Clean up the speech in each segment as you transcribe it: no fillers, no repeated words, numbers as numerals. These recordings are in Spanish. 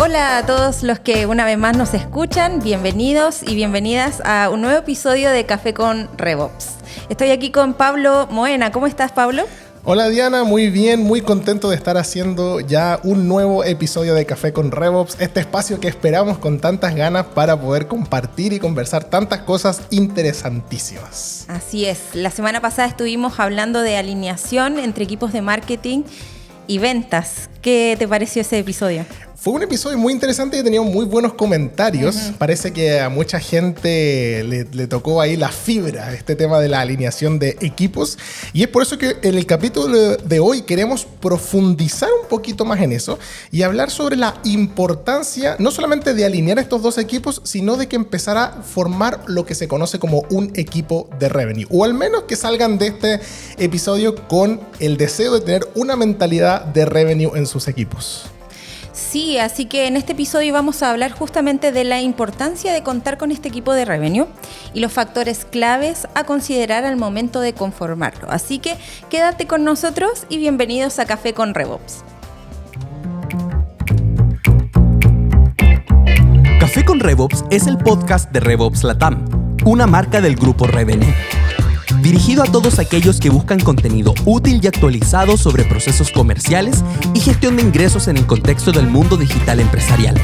Hola a todos los que una vez más nos escuchan, bienvenidos y bienvenidas a un nuevo episodio de Café con RevOps. Estoy aquí con Pablo Moena. ¿Cómo estás, Pablo? Hola Diana, muy bien, muy contento de estar haciendo ya un nuevo episodio de Café con RevOps, este espacio que esperamos con tantas ganas para poder compartir y conversar tantas cosas interesantísimas. Así es, la semana pasada estuvimos hablando de alineación entre equipos de marketing y ventas. ¿Qué te pareció ese episodio? Fue un episodio muy interesante y ha tenido muy buenos comentarios. Parece que a mucha gente le tocó ahí la fibra este tema de la alineación de equipos. Y es por eso que en el capítulo de hoy queremos profundizar un poquito más en eso y hablar sobre la importancia no solamente de alinear estos dos equipos, sino de que empezara a formar lo que se conoce como un equipo de revenue. O al menos que salgan de este episodio con el deseo de tener una mentalidad de revenue en sus equipos. Sí, así que en este episodio vamos a hablar justamente de la importancia de contar con este equipo de revenue y los factores claves a considerar al momento de conformarlo. Así que quédate con nosotros y bienvenidos a Café con RevOps. Café con RevOps es el podcast de RevOps Latam, una marca del grupo Revenue. Dirigido a todos aquellos que buscan contenido útil y actualizado sobre procesos comerciales y gestión de ingresos en el contexto del mundo digital empresarial.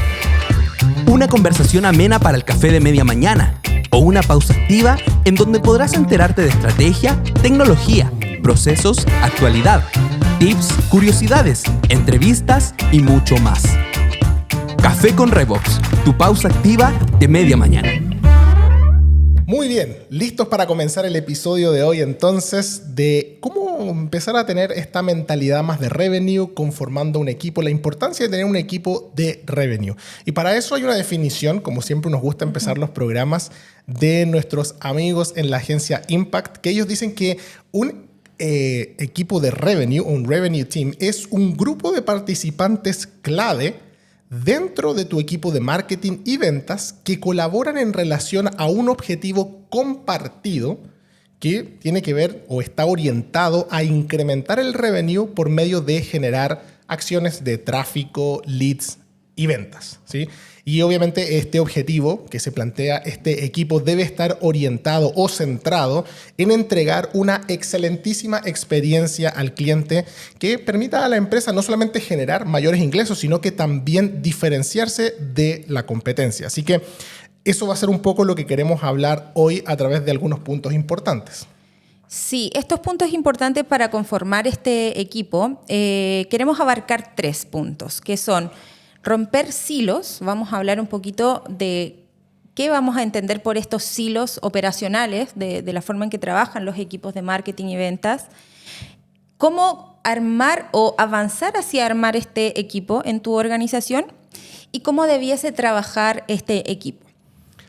Una conversación amena para el café de media mañana o una pausa activa en donde podrás enterarte de estrategia, tecnología, procesos, actualidad, tips, curiosidades, entrevistas y mucho más. Café con RevOps, tu pausa activa de media mañana. Muy bien, listos para comenzar el episodio de hoy entonces de cómo empezar a tener esta mentalidad más de revenue conformando un equipo, la importancia de tener un equipo de revenue. Y para eso hay una definición, como siempre nos gusta empezar los programas, de nuestros amigos en la agencia Impact, que ellos dicen que un equipo de revenue, un revenue team, es un grupo de participantes clave dentro de tu equipo de marketing y ventas que colaboran en relación a un objetivo compartido que tiene que ver o está orientado a incrementar el revenue por medio de generar acciones de tráfico, leads y ventas, ¿sí? Y obviamente este objetivo que se plantea este equipo debe estar orientado o centrado en entregar una excelentísima experiencia al cliente que permita a la empresa no solamente generar mayores ingresos, sino que también diferenciarse de la competencia. Así que eso va a ser un poco lo que queremos hablar hoy a través de algunos puntos importantes. Sí, estos puntos importantes para conformar este equipo, queremos abarcar 3 puntos, que son romper silos. Vamos a hablar un poquito de qué vamos a entender por estos silos operacionales, de la forma en que trabajan los equipos de marketing y ventas, cómo armar o avanzar hacia armar este equipo en tu organización y cómo debiese trabajar este equipo.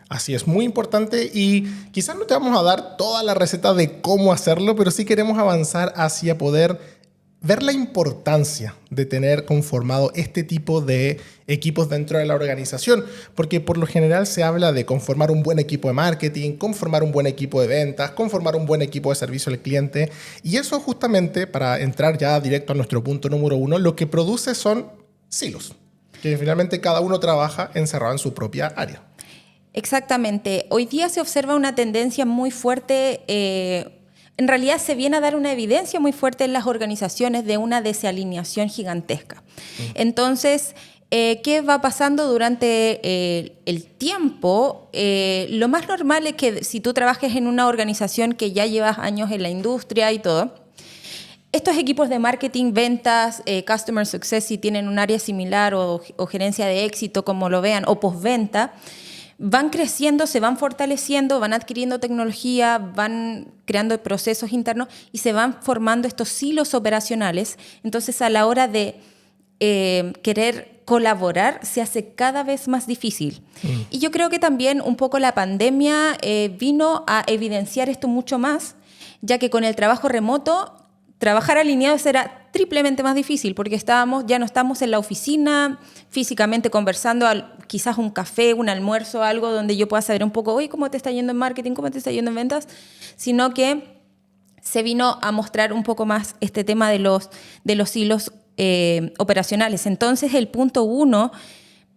Así es, muy importante y quizás no te vamos a dar toda la receta de cómo hacerlo, pero sí queremos avanzar hacia poder ver la importancia de tener conformado este tipo de equipos dentro de la organización, porque por lo general se habla de conformar un buen equipo de marketing, conformar un buen equipo de ventas, conformar un buen equipo de servicio al cliente, y eso justamente, para entrar ya directo a nuestro punto número 1, lo que produce son silos, que finalmente cada uno trabaja encerrado en su propia área. Exactamente. Hoy día se observa una tendencia muy fuerte. En realidad se viene a dar una evidencia muy fuerte en las organizaciones de una desalineación gigantesca. Entonces, ¿qué va pasando durante el tiempo? Lo más normal es que si tú trabajes en una organización que ya llevas años en la industria y todo, estos equipos de marketing, ventas, customer success, si tienen un área similar o gerencia de éxito, como lo vean, o postventa, van creciendo, se van fortaleciendo, van adquiriendo tecnología, van creando procesos internos y se van formando estos silos operacionales. Entonces, a la hora de querer colaborar, se hace cada vez más difícil. Y yo creo que también un poco la pandemia vino a evidenciar esto mucho más, ya que con el trabajo remoto, trabajar alineados era triplemente más difícil porque ya no estamos en la oficina físicamente conversando, quizás un café, un almuerzo, algo donde yo pueda saber un poco, oye, ¿cómo te está yendo en marketing? ¿Cómo te está yendo en ventas? Sino que se vino a mostrar un poco más este tema de los hilos operacionales. Entonces, el punto 1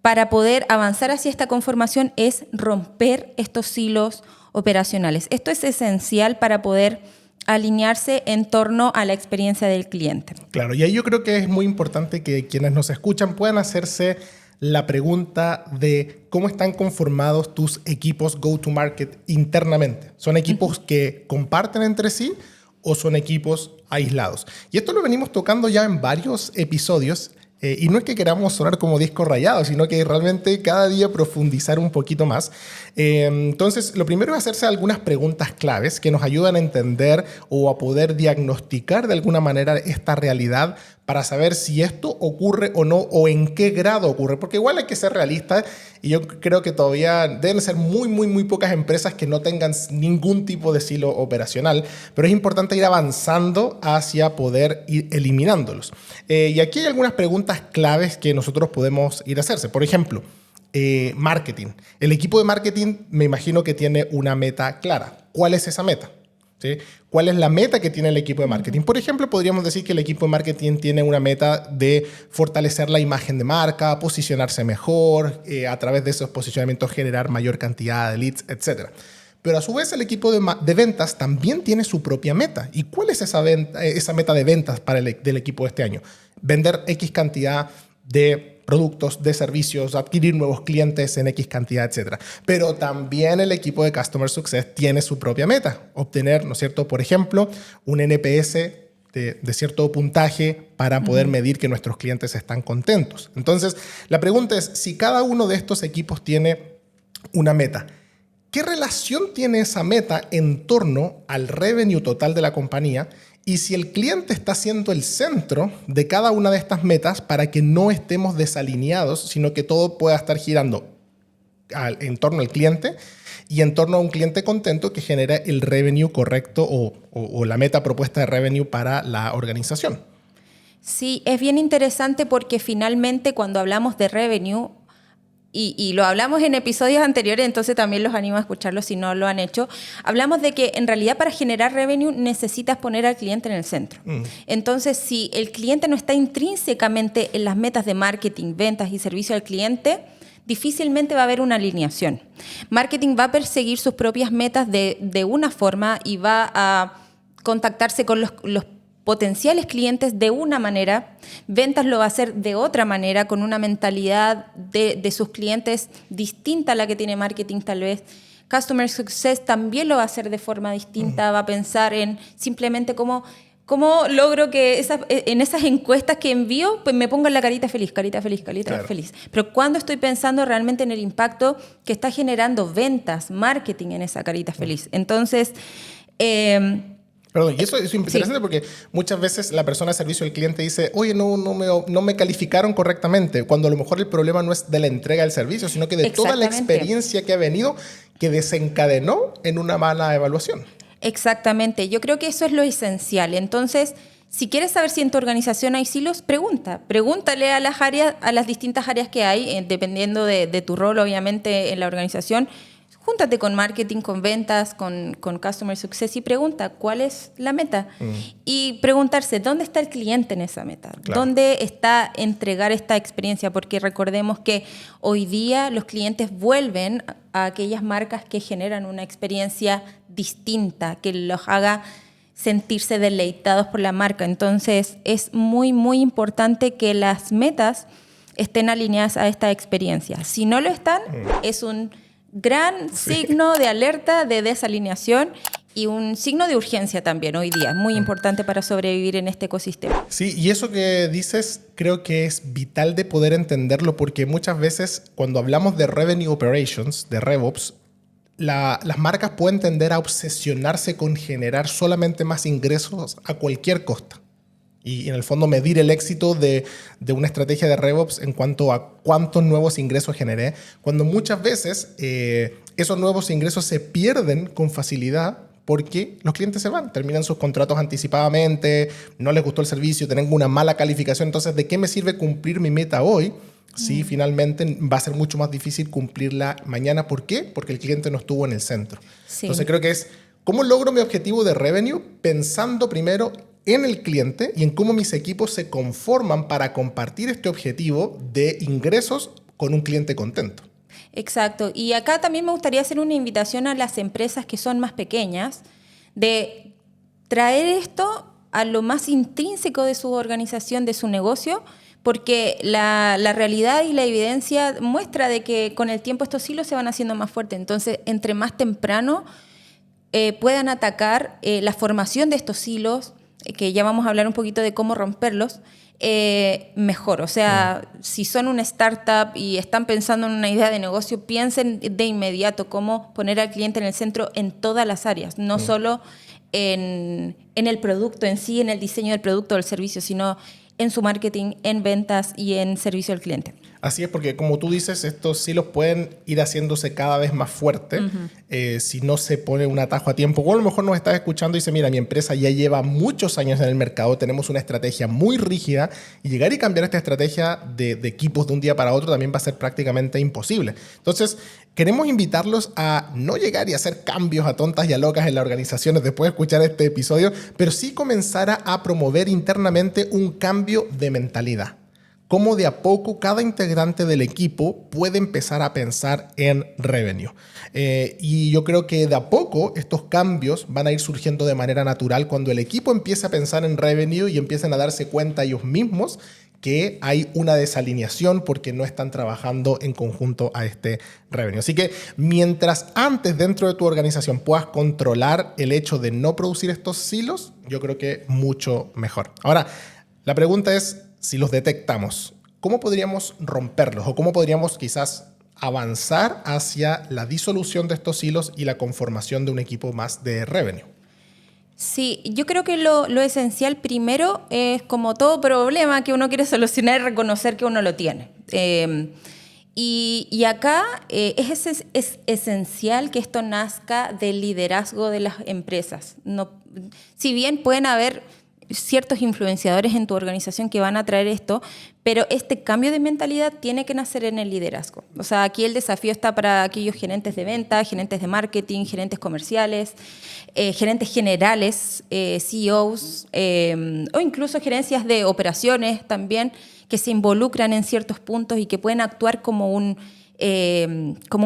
para poder avanzar hacia esta conformación es romper estos silos operacionales. Esto es esencial para poder alinearse en torno a la experiencia del cliente. Claro, y ahí yo creo que es muy importante que quienes nos escuchan puedan hacerse la pregunta de cómo están conformados tus equipos go-to-market internamente. ¿Son equipos que comparten entre sí o son equipos aislados? Y esto lo venimos tocando ya en varios episodios. Y no es que queramos sonar como disco rayado, sino que realmente cada día profundizar un poquito más. Entonces, lo primero es hacerse algunas preguntas claves que nos ayudan a entender o a poder diagnosticar de alguna manera esta realidad para saber si esto ocurre o no o en qué grado ocurre. Porque igual hay que ser realistas y yo creo que todavía deben ser muy pocas empresas que no tengan ningún tipo de silo operacional, pero es importante ir avanzando hacia poder ir eliminándolos. Y aquí hay algunas preguntas claves que nosotros podemos ir a hacerse. Por ejemplo, marketing. El equipo de marketing me imagino que tiene una meta clara. ¿Cuál es esa meta? ¿Sí? ¿Cuál es la meta que tiene el equipo de marketing? Por ejemplo, podríamos decir que el equipo de marketing tiene una meta de fortalecer la imagen de marca, posicionarse mejor, a través de esos posicionamientos generar mayor cantidad de leads, etc. Pero a su vez el equipo de ventas también tiene su propia meta. ¿Y cuál es esa meta de ventas del equipo de este año? Vender X cantidad de productos, de servicios, adquirir nuevos clientes en X cantidad, etc. Pero también el equipo de Customer Success tiene su propia meta. Obtener, ¿no es cierto?, por ejemplo, un NPS de cierto puntaje para poder medir que nuestros clientes están contentos. Entonces, la pregunta es, si cada uno de estos equipos tiene una meta, ¿qué relación tiene esa meta en torno al revenue total de la compañía? Y si el cliente está siendo el centro de cada una de estas metas para que no estemos desalineados, sino que todo pueda estar girando en torno al cliente y en torno a un cliente contento que genera el revenue correcto o la meta propuesta de revenue para la organización. Sí, es bien interesante porque finalmente cuando hablamos de revenue, y lo hablamos en episodios anteriores, entonces también los animo a escucharlo si no lo han hecho, hablamos de que en realidad para generar revenue necesitas poner al cliente en el centro. Entonces, si el cliente no está intrínsecamente en las metas de marketing, ventas y servicio al cliente, difícilmente va a haber una alineación. Marketing va a perseguir sus propias metas de una forma y va a contactarse con los potenciales clientes de una manera, ventas lo va a hacer de otra manera, con una mentalidad de sus clientes distinta a la que tiene marketing tal vez. Customer Success también lo va a hacer de forma distinta, va a pensar en simplemente cómo logro que en esas encuestas que envío, pues me pongan la carita feliz, carita Claro. feliz. Pero cuando estoy pensando realmente en el impacto que está generando ventas, marketing en esa carita feliz. Entonces, Perdón, y eso es interesante porque muchas veces la persona de servicio al cliente dice, oye, no me calificaron correctamente, cuando a lo mejor el problema no es de la entrega del servicio, sino que de toda la experiencia que ha venido que desencadenó en una mala evaluación. Exactamente, yo creo que eso es lo esencial. Entonces, si quieres saber si en tu organización hay silos, pregúntale a las distintas áreas que hay, dependiendo de tu rol, obviamente, en la organización. Júntate con marketing, con ventas, con Customer Success y pregunta cuál es la meta. Y preguntarse, ¿dónde está el cliente en esa meta? Claro. ¿Dónde está entregar esta experiencia? Porque recordemos que hoy día los clientes vuelven a aquellas marcas que generan una experiencia distinta, que los haga sentirse deleitados por la marca. Entonces, es muy importante que las metas estén alineadas a esta experiencia. Si no lo están, es un gran signo de alerta, de desalineación y un signo de urgencia también hoy día. Muy importante para sobrevivir en este ecosistema. Sí, y eso que dices creo que es vital de poder entenderlo porque muchas veces cuando hablamos de Revenue Operations, de RevOps, las marcas pueden tender a obsesionarse con generar solamente más ingresos a cualquier costa. Y en el fondo medir el éxito de una estrategia de RevOps en cuanto a cuántos nuevos ingresos generé, cuando muchas veces esos nuevos ingresos se pierden con facilidad porque los clientes se van, terminan sus contratos anticipadamente, no les gustó el servicio, tienen una mala calificación. Entonces, ¿de qué me sirve cumplir mi meta hoy si finalmente va a ser mucho más difícil cumplirla mañana? ¿Por qué? Porque el cliente no estuvo en el centro. Sí. Entonces, creo que es ¿cómo logro mi objetivo de revenue? Pensando primero en el cliente y en cómo mis equipos se conforman para compartir este objetivo de ingresos con un cliente contento. Exacto. Y acá también me gustaría hacer una invitación a las empresas que son más pequeñas de traer esto a lo más intrínseco de su organización, de su negocio, porque la realidad y la evidencia muestra de que con el tiempo estos hilos se van haciendo más fuertes. Entonces, entre más temprano puedan atacar la formación de estos hilos, que ya vamos a hablar un poquito de cómo romperlos, mejor. O sea, si son una startup y están pensando en una idea de negocio, piensen de inmediato cómo poner al cliente en el centro en todas las áreas, no solo en el producto en sí, en el diseño del producto o del servicio, sino en su marketing, en ventas y en servicio al cliente. Así es, porque como tú dices, estos silos pueden ir haciéndose cada vez más fuertes si no se pone un atajo a tiempo. O a lo mejor nos estás escuchando y dice, mira, mi empresa ya lleva muchos años en el mercado, tenemos una estrategia muy rígida y llegar y cambiar esta estrategia de equipos de un día para otro también va a ser prácticamente imposible. Entonces, queremos invitarlos a no llegar y hacer cambios a tontas y a locas en las organizaciones después de escuchar este episodio, pero sí comenzar a promover internamente un cambio de mentalidad. Cómo de a poco cada integrante del equipo puede empezar a pensar en revenue. Y yo creo que de a poco estos cambios van a ir surgiendo de manera natural cuando el equipo empiece a pensar en revenue y empiecen a darse cuenta ellos mismos que hay una desalineación porque no están trabajando en conjunto a este revenue. Así que mientras antes dentro de tu organización puedas controlar el hecho de no producir estos silos, yo creo que mucho mejor. Ahora, la pregunta es, si los detectamos, ¿cómo podríamos romperlos o cómo podríamos quizás avanzar hacia la disolución de estos hilos y la conformación de un equipo más de revenue? Sí, yo creo que lo esencial primero es, como todo problema que uno quiere solucionar, reconocer que uno lo tiene. Y acá es esencial que esto nazca del liderazgo de las empresas. No, si bien pueden haber ciertos influenciadores en tu organización que van a traer esto, pero este cambio de mentalidad tiene que nacer en el liderazgo. O sea, aquí el desafío está para aquellos gerentes de venta, gerentes de marketing, gerentes comerciales, gerentes generales, CEOs, o incluso gerencias de operaciones también, que se involucran en ciertos puntos y que pueden actuar como un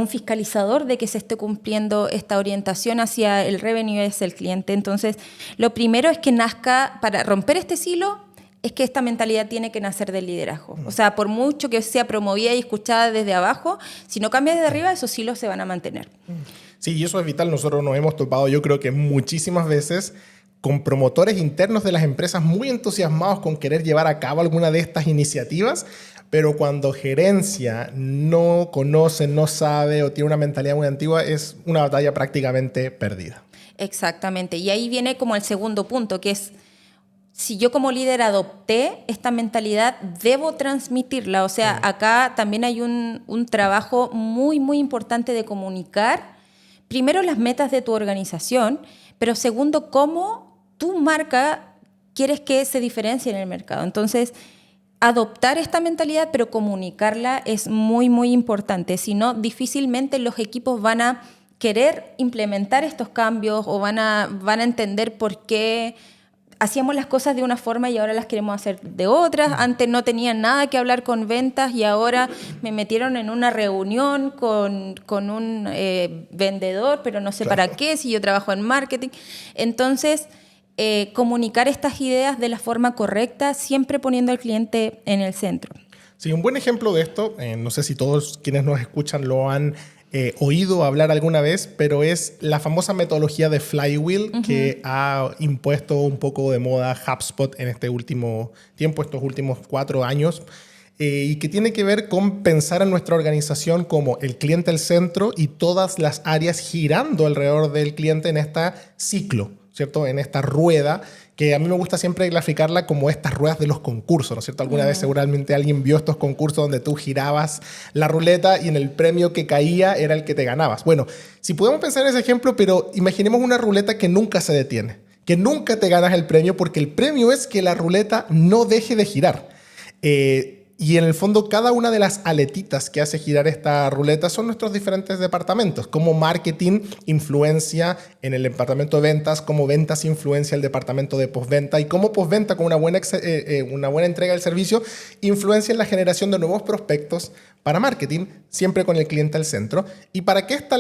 fiscalizador de que se esté cumpliendo esta orientación hacia el revenue, hacia el cliente. Entonces, lo primero es que nazca, para romper este silo, es que esta mentalidad tiene que nacer del liderazgo. O sea, por mucho que sea promovida y escuchada desde abajo, si no cambia desde arriba, esos silos se van a mantener. Sí, y eso es vital. Nosotros nos hemos topado, yo creo que muchísimas veces, con promotores internos de las empresas muy entusiasmados con querer llevar a cabo alguna de estas iniciativas, pero cuando gerencia no conoce, no sabe o tiene una mentalidad muy antigua, es una batalla prácticamente perdida. Exactamente. Y ahí viene como el segundo punto, que es, si yo como líder adopté esta mentalidad, debo transmitirla. O sea, acá también hay un trabajo muy, muy importante de comunicar, primero, las metas de tu organización, pero segundo, cómo tu marca quieres que se diferencie en el mercado. Entonces, adoptar esta mentalidad, pero comunicarla es muy, muy importante. Si no, difícilmente los equipos van a querer implementar estos cambios o van a entender por qué hacíamos las cosas de una forma y ahora las queremos hacer de otras. Antes no tenían nada que hablar con ventas y ahora me metieron en una reunión con un vendedor, pero no sé para qué, si yo trabajo en marketing. Entonces, comunicar estas ideas de la forma correcta, siempre poniendo al cliente en el centro. Sí, un buen ejemplo de esto, no sé si todos quienes nos escuchan lo han oído hablar alguna vez, pero es la famosa metodología de Flywheel que ha impuesto un poco de moda HubSpot en este último tiempo, estos últimos 4 años, y que tiene que ver con pensar en nuestra organización como el cliente al centro y todas las áreas girando alrededor del cliente en este ciclo, ¿cierto? En esta rueda, que a mí me gusta siempre graficarla como estas ruedas de los concursos, ¿no es cierto? Alguna vez seguramente alguien vio estos concursos donde tú girabas la ruleta y en el premio que caía era el que te ganabas. Bueno, si podemos pensar en ese ejemplo, pero imaginemos una ruleta que nunca se detiene, que nunca te ganas el premio, porque el premio es que la ruleta no deje de girar. Y en el fondo, cada una de las aletitas que hace girar esta ruleta son nuestros diferentes departamentos. Cómo marketing influencia en el departamento de ventas, cómo ventas influencia el departamento de postventa y cómo postventa con una buena entrega del servicio influencia en la generación de nuevos prospectos para marketing, siempre con el cliente al centro. Y para que esta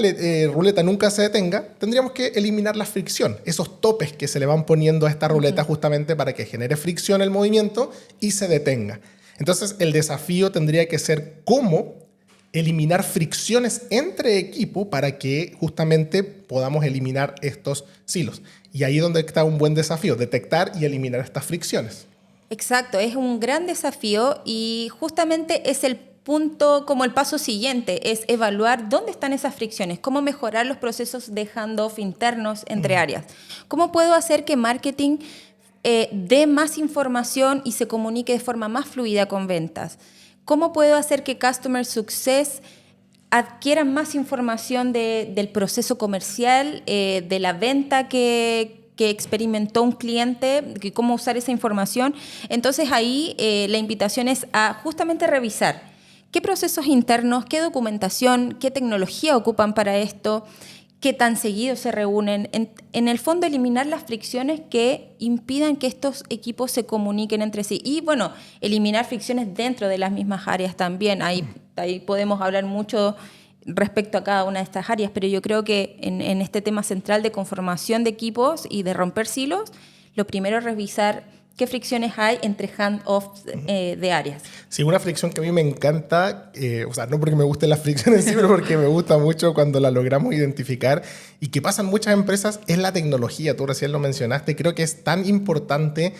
ruleta nunca se detenga, tendríamos que eliminar la fricción, esos topes que se le van poniendo a esta ruleta justamente para que genere fricción el movimiento y se detenga. Entonces, el desafío tendría que ser cómo eliminar fricciones entre equipo para que justamente podamos eliminar estos silos. Y ahí es donde está un buen desafío, detectar y eliminar estas fricciones. Exacto, es un gran desafío y justamente es el punto, como el paso siguiente, es evaluar dónde están esas fricciones, cómo mejorar los procesos de handoff internos entre áreas. ¿Cómo puedo hacer que marketing dé más información y se comunique de forma más fluida con ventas? ¿Cómo puedo hacer que Customer Success adquieran más información del proceso comercial, de la venta que experimentó un cliente, cómo usar esa información? Entonces ahí la invitación es a justamente revisar qué procesos internos, qué documentación, qué tecnología ocupan para esto, qué tan seguido se reúnen. En el fondo, eliminar las fricciones que impidan que estos equipos se comuniquen entre sí. Y, bueno, eliminar fricciones dentro de las mismas áreas también. Ahí podemos hablar mucho respecto a cada una de estas áreas, pero yo creo que en este tema central de conformación de equipos y de romper silos, lo primero es revisar qué fricciones hay entre handoffs de áreas. Sí, una fricción que a mí me encanta, o sea, no porque me gusten las fricciones, sí, pero porque me gusta mucho cuando la logramos identificar y que pasa en muchas empresas, es la tecnología. Tú recién lo mencionaste. Creo que es tan importante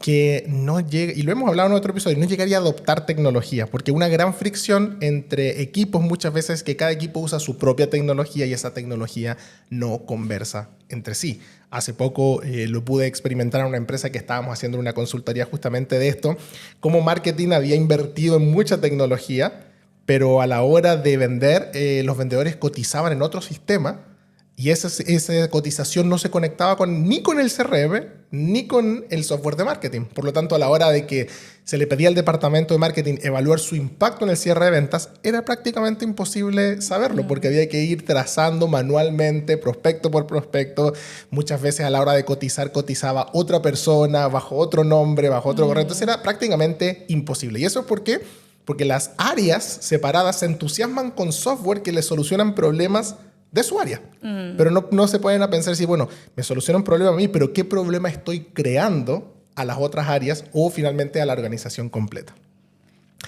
que no llegue, y lo hemos hablado en otro episodio, no llegaría a adoptar tecnología, porque una gran fricción entre equipos muchas veces es que cada equipo usa su propia tecnología y esa tecnología no conversa entre sí. Hace poco lo pude experimentar en una empresa que estábamos haciendo una consultoría justamente de esto, cómo marketing había invertido en mucha tecnología, pero a la hora de vender, los vendedores cotizaban en otro sistema y esa cotización no se conectaba ni con el CRM ni con el software de marketing. Por lo tanto, a la hora de que se le pedía al departamento de marketing evaluar su impacto en el cierre de ventas, era prácticamente imposible saberlo porque había que ir trazando manualmente, prospecto por prospecto. Muchas veces a la hora de cotizar, cotizaba otra persona bajo otro nombre, bajo otro correo. Entonces era prácticamente imposible. ¿Y eso por qué? Porque las áreas separadas se entusiasman con software que les solucionan problemas de su área. Pero no se pueden a pensar si, bueno, me soluciona un problema a mí, pero ¿qué problema estoy creando a las otras áreas o finalmente a la organización completa?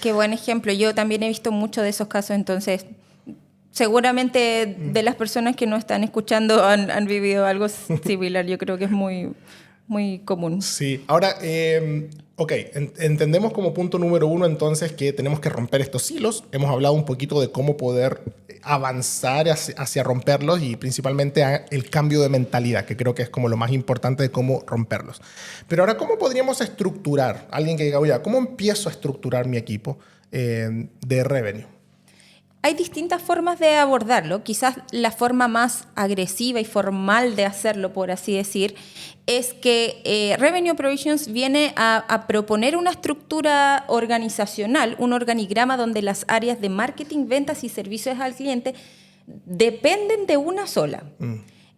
Qué buen ejemplo. Yo también he visto muchos de esos casos, entonces seguramente de las personas que nos están escuchando han vivido algo similar. Yo creo que es muy, muy común. Sí. Ahora, entendemos como punto número 1 entonces que tenemos que romper estos silos. Hemos hablado un poquito de cómo poder avanzar hacia romperlos y principalmente el cambio de mentalidad, que creo que es como lo más importante de cómo romperlos. Pero ahora, ¿cómo podríamos estructurar? Alguien que diga, oye, ¿cómo empiezo a estructurar mi equipo de revenue? Hay distintas formas de abordarlo. Quizás la forma más agresiva y formal de hacerlo, por así decir, es que Revenue Operations viene a proponer una estructura organizacional, un organigrama donde las áreas de marketing, ventas y servicios al cliente dependen de una sola.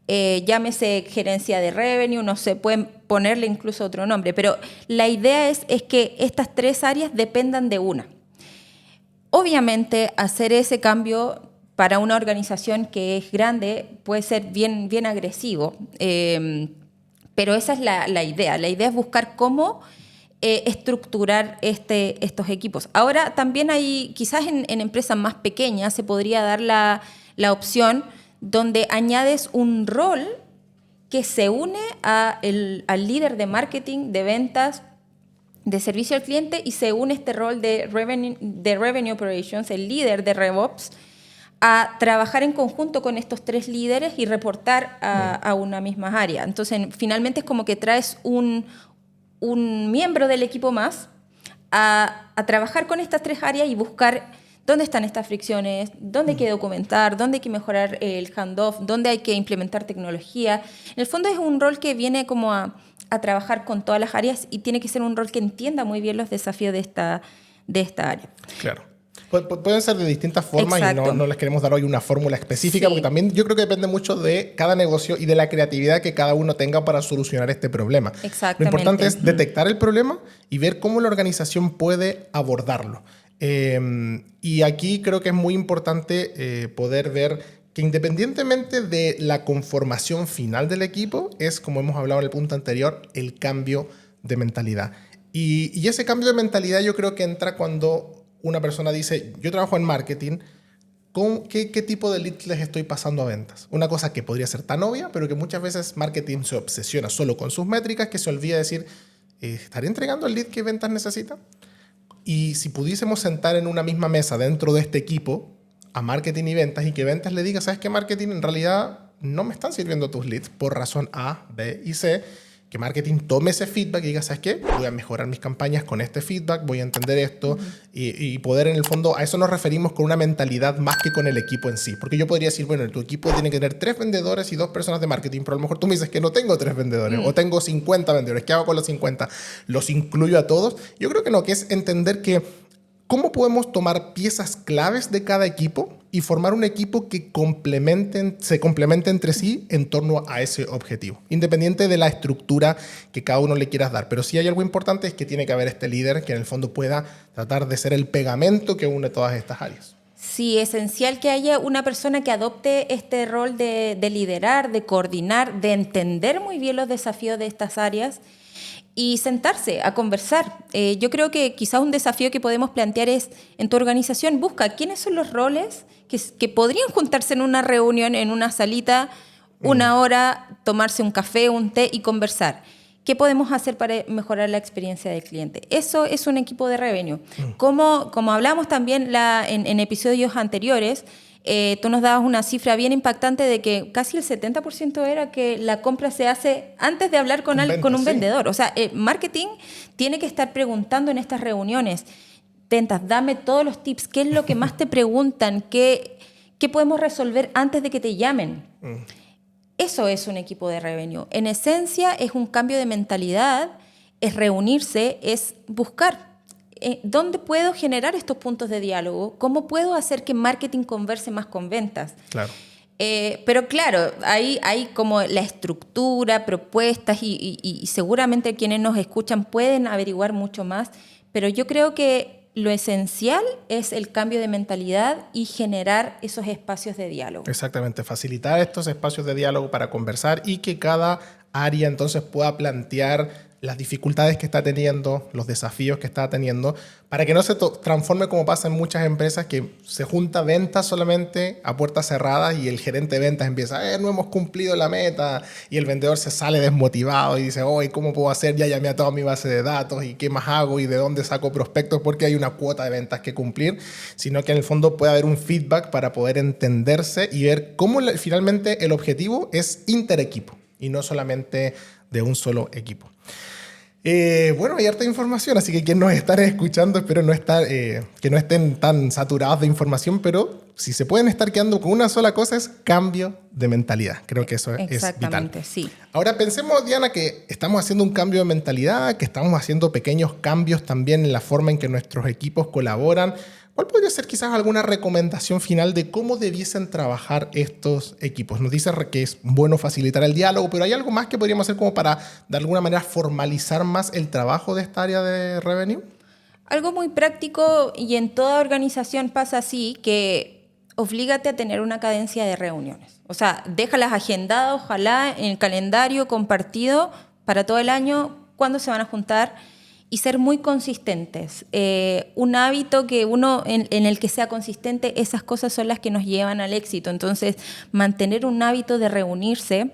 Llámese gerencia de revenue, no sé, pueden ponerle incluso otro nombre, pero la idea es que estas tres áreas dependan de una. Obviamente, hacer ese cambio para una organización que es grande puede ser bien agresivo, pero esa es la idea. La idea es buscar cómo estructurar estos equipos. Ahora, también hay, quizás en empresas más pequeñas, se podría dar la opción donde añades un rol que se une al líder de marketing, de ventas, de servicio al cliente, y se une este rol de Revenue Operations, el líder de RevOps, a trabajar en conjunto con estos tres líderes y reportar a una misma área. Entonces, finalmente es como que traes un miembro del equipo más a trabajar con estas tres áreas y buscar dónde están estas fricciones, dónde hay que documentar, dónde hay que mejorar el handoff, dónde hay que implementar tecnología. En el fondo es un rol que viene como a trabajar con todas las áreas y tiene que ser un rol que entienda muy bien los desafíos de de esta área. Claro. Pueden ser de distintas formas. Exacto. Y no les queremos dar hoy una fórmula específica, Sí. porque también yo creo que depende mucho de cada negocio y de la creatividad que cada uno tenga para solucionar este problema. Exactamente. Lo importante es detectar el problema y ver cómo la organización puede abordarlo. Y aquí creo que es muy importante poder ver que independientemente de la conformación final del equipo, es, como hemos hablado en el punto anterior, el cambio de mentalidad. Y ese cambio de mentalidad yo creo que entra cuando una persona dice, yo trabajo en marketing, ¿qué tipo de leads les estoy pasando a ventas? Una cosa que podría ser tan obvia, pero que muchas veces marketing se obsesiona solo con sus métricas, que se olvida decir, ¿estaré entregando el lead que ventas necesita? Y si pudiésemos sentar en una misma mesa dentro de este equipo a marketing y ventas, y que ventas le diga, ¿sabes qué, marketing? En realidad no me están sirviendo tus leads por razón A, B y C. Que marketing tome ese feedback y diga, ¿sabes qué? Voy a mejorar mis campañas con este feedback, voy a entender esto y poder, en el fondo, a eso nos referimos con una mentalidad más que con el equipo en sí. Porque yo podría decir, bueno, tu equipo tiene que tener 3 vendedores y 2 personas de marketing, pero a lo mejor tú me dices que no tengo 3 vendedores o tengo 50 vendedores. ¿Qué hago con los 50? ¿Los incluyo a todos? Yo creo que no, que es entender que cómo podemos tomar piezas claves de cada equipo y formar un equipo que se complemente entre sí en torno a ese objetivo, independiente de la estructura que cada uno le quieras dar. Pero sí hay algo importante, es que tiene que haber este líder que en el fondo pueda tratar de ser el pegamento que une todas estas áreas. Sí, esencial que haya una persona que adopte este rol de liderar, de coordinar, de entender muy bien los desafíos de estas áreas y sentarse a conversar. Yo creo que quizás un desafío que podemos plantear es, en tu organización, busca quiénes son los roles que podrían juntarse en una reunión, en una salita, una hora, tomarse un café, un té y conversar. ¿Qué podemos hacer para mejorar la experiencia del cliente? Eso es un equipo de revenue. Como hablamos también en episodios anteriores, tú nos dabas una cifra bien impactante de que casi el 70% era que la compra se hace antes de hablar con un vendedor. O sea, marketing tiene que estar preguntando en estas reuniones, ventas, dame todos los tips, qué es lo que más te preguntan, qué podemos resolver antes de que te llamen. Eso es un equipo de revenue. En esencia es un cambio de mentalidad, es reunirse, es buscar ¿dónde puedo generar estos puntos de diálogo? ¿Cómo puedo hacer que marketing converse más con ventas? Claro. Pero claro, hay como la estructura, propuestas y seguramente quienes nos escuchan pueden averiguar mucho más, pero yo creo que lo esencial es el cambio de mentalidad y generar esos espacios de diálogo. Exactamente, facilitar estos espacios de diálogo para conversar y que cada área entonces pueda plantear las dificultades que está teniendo, los desafíos que está teniendo, para que no se transforme como pasa en muchas empresas, que se junta ventas solamente a puertas cerradas y el gerente de ventas empieza, no hemos cumplido la meta, y el vendedor se sale desmotivado y dice, ¿cómo puedo hacer? Ya llamé a toda mi base de datos y ¿qué más hago? ¿Y de dónde saco prospectos? Porque hay una cuota de ventas que cumplir, sino que en el fondo puede haber un feedback para poder entenderse y ver cómo finalmente el objetivo es interequipo y no solamente de un solo equipo. Bueno, hay harta información, así que quienes nos están escuchando, espero que no estén tan saturados de información, pero si se pueden estar quedando con una sola cosa es cambio de mentalidad. Creo que eso es vital. Exactamente, sí. Ahora pensemos, Diana, que estamos haciendo un cambio de mentalidad, que estamos haciendo pequeños cambios también en la forma en que nuestros equipos colaboran. ¿Cuál podría ser quizás alguna recomendación final de cómo debiesen trabajar estos equipos? Nos dice que es bueno facilitar el diálogo, pero ¿hay algo más que podríamos hacer como para, de alguna manera, formalizar más el trabajo de esta área de revenue? Algo muy práctico, y en toda organización pasa así, que oblígate a tener una cadencia de reuniones. O sea, déjalas agendadas, ojalá, en el calendario compartido para todo el año, cuándo se van a juntar, y ser muy consistentes. Un hábito que uno en el que sea consistente, esas cosas son las que nos llevan al éxito. Entonces, mantener un hábito de reunirse,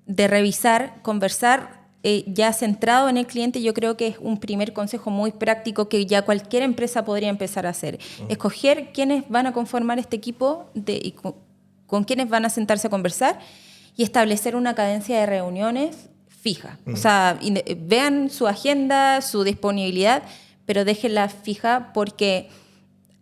de revisar, conversar, ya centrado en el cliente, yo creo que es un primer consejo muy práctico que ya cualquier empresa podría empezar a hacer. Escoger quiénes van a conformar este equipo y con quiénes van a sentarse a conversar y establecer una cadencia de reuniones fija. O sea, vean su agenda, su disponibilidad, pero déjenla fija porque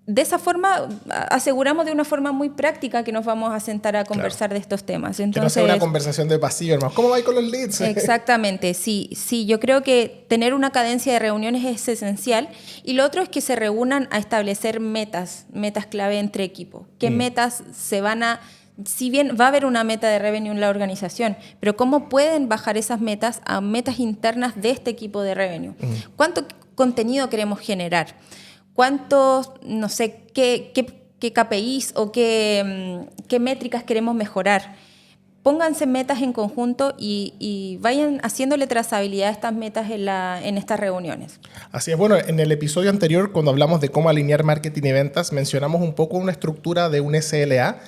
de esa forma aseguramos de una forma muy práctica que nos vamos a sentar a conversar de estos temas. Entonces, que no sea una conversación de pasillo, hermano. ¿Cómo va con los leads? Exactamente, sí. Yo creo que tener una cadencia de reuniones es esencial. Y lo otro es que se reúnan a establecer metas clave entre equipos. ¿Qué metas se van a...? Si bien va a haber una meta de revenue en la organización, pero ¿cómo pueden bajar esas metas a metas internas de este equipo de revenue? ¿Cuánto contenido queremos generar? ¿Cuántos, no sé, qué KPIs o qué métricas queremos mejorar? Pónganse metas en conjunto y vayan haciéndole trazabilidad a estas metas en estas reuniones. Así es. Bueno, en el episodio anterior, cuando hablamos de cómo alinear marketing y ventas, mencionamos un poco una estructura de un SLA,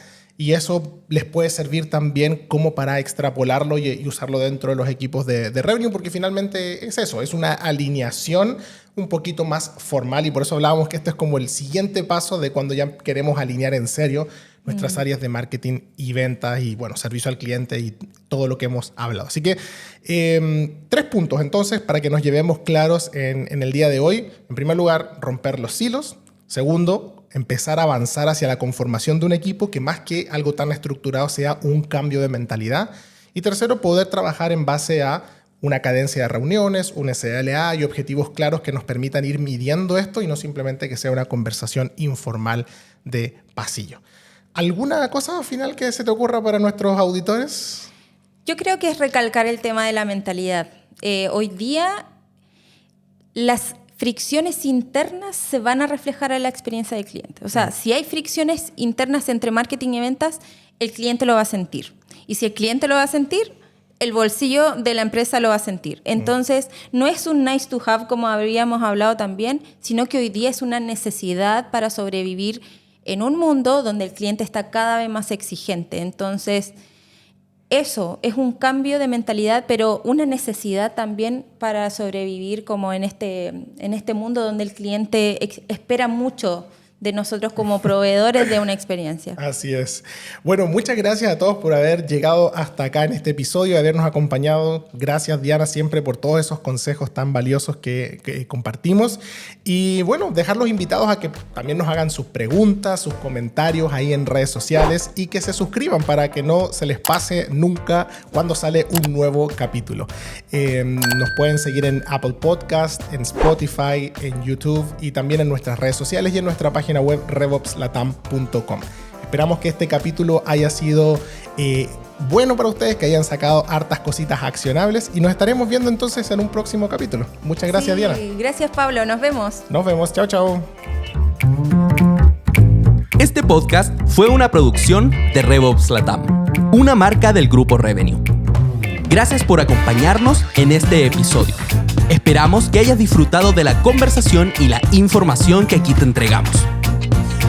y eso les puede servir también como para extrapolarlo y usarlo dentro de los equipos de revenue, porque finalmente es eso, es una alineación un poquito más formal, y por eso hablábamos que este es como el siguiente paso de cuando ya queremos alinear en serio nuestras áreas de marketing y ventas y, bueno, servicio al cliente y todo lo que hemos hablado. Así que 3 puntos entonces para que nos llevemos claros en el día de hoy. En primer lugar, romper los silos. Segundo, empezar a avanzar hacia la conformación de un equipo que más que algo tan estructurado sea un cambio de mentalidad. Y tercero, poder trabajar en base a una cadencia de reuniones, un SLA y objetivos claros que nos permitan ir midiendo esto y no simplemente que sea una conversación informal de pasillo. ¿Alguna cosa final que se te ocurra para nuestros auditores? Yo creo que es recalcar el tema de la mentalidad. Hoy día las fricciones internas se van a reflejar en la experiencia del cliente. O sea, si hay fricciones internas entre marketing y ventas, el cliente lo va a sentir. Y si el cliente lo va a sentir, el bolsillo de la empresa lo va a sentir. Entonces, no es un nice to have como habíamos hablado también, sino que hoy día es una necesidad para sobrevivir en un mundo donde el cliente está cada vez más exigente. Entonces, eso es un cambio de mentalidad, pero una necesidad también para sobrevivir como en este mundo donde el cliente espera mucho de nosotros como proveedores de una experiencia. Así es. Bueno, muchas gracias a todos por haber llegado hasta acá en este episodio, de habernos acompañado. Gracias, Diana, siempre por todos esos consejos tan valiosos que compartimos. Y bueno, dejarlos invitados a que también nos hagan sus preguntas, sus comentarios ahí en redes sociales y que se suscriban para que no se les pase nunca cuando sale un nuevo capítulo. Nos pueden seguir en Apple Podcast, en Spotify, en YouTube y también en nuestras redes sociales y en nuestra página web revopslatam.com. Esperamos que este capítulo haya sido bueno para ustedes, que hayan sacado hartas cositas accionables y nos estaremos viendo entonces en un próximo capítulo. Muchas gracias, Diana. Gracias, Pablo. Nos vemos. Nos vemos. Chao, chao. Este podcast fue una producción de RevOps Latam, una marca del Grupo Revenue. Gracias por acompañarnos en este episodio. Esperamos que hayas disfrutado de la conversación y la información que aquí te entregamos.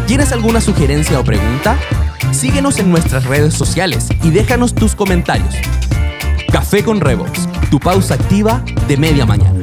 ¿Tienes alguna sugerencia o pregunta? Síguenos en nuestras redes sociales y déjanos tus comentarios. Café con RevOps, tu pausa activa de media mañana.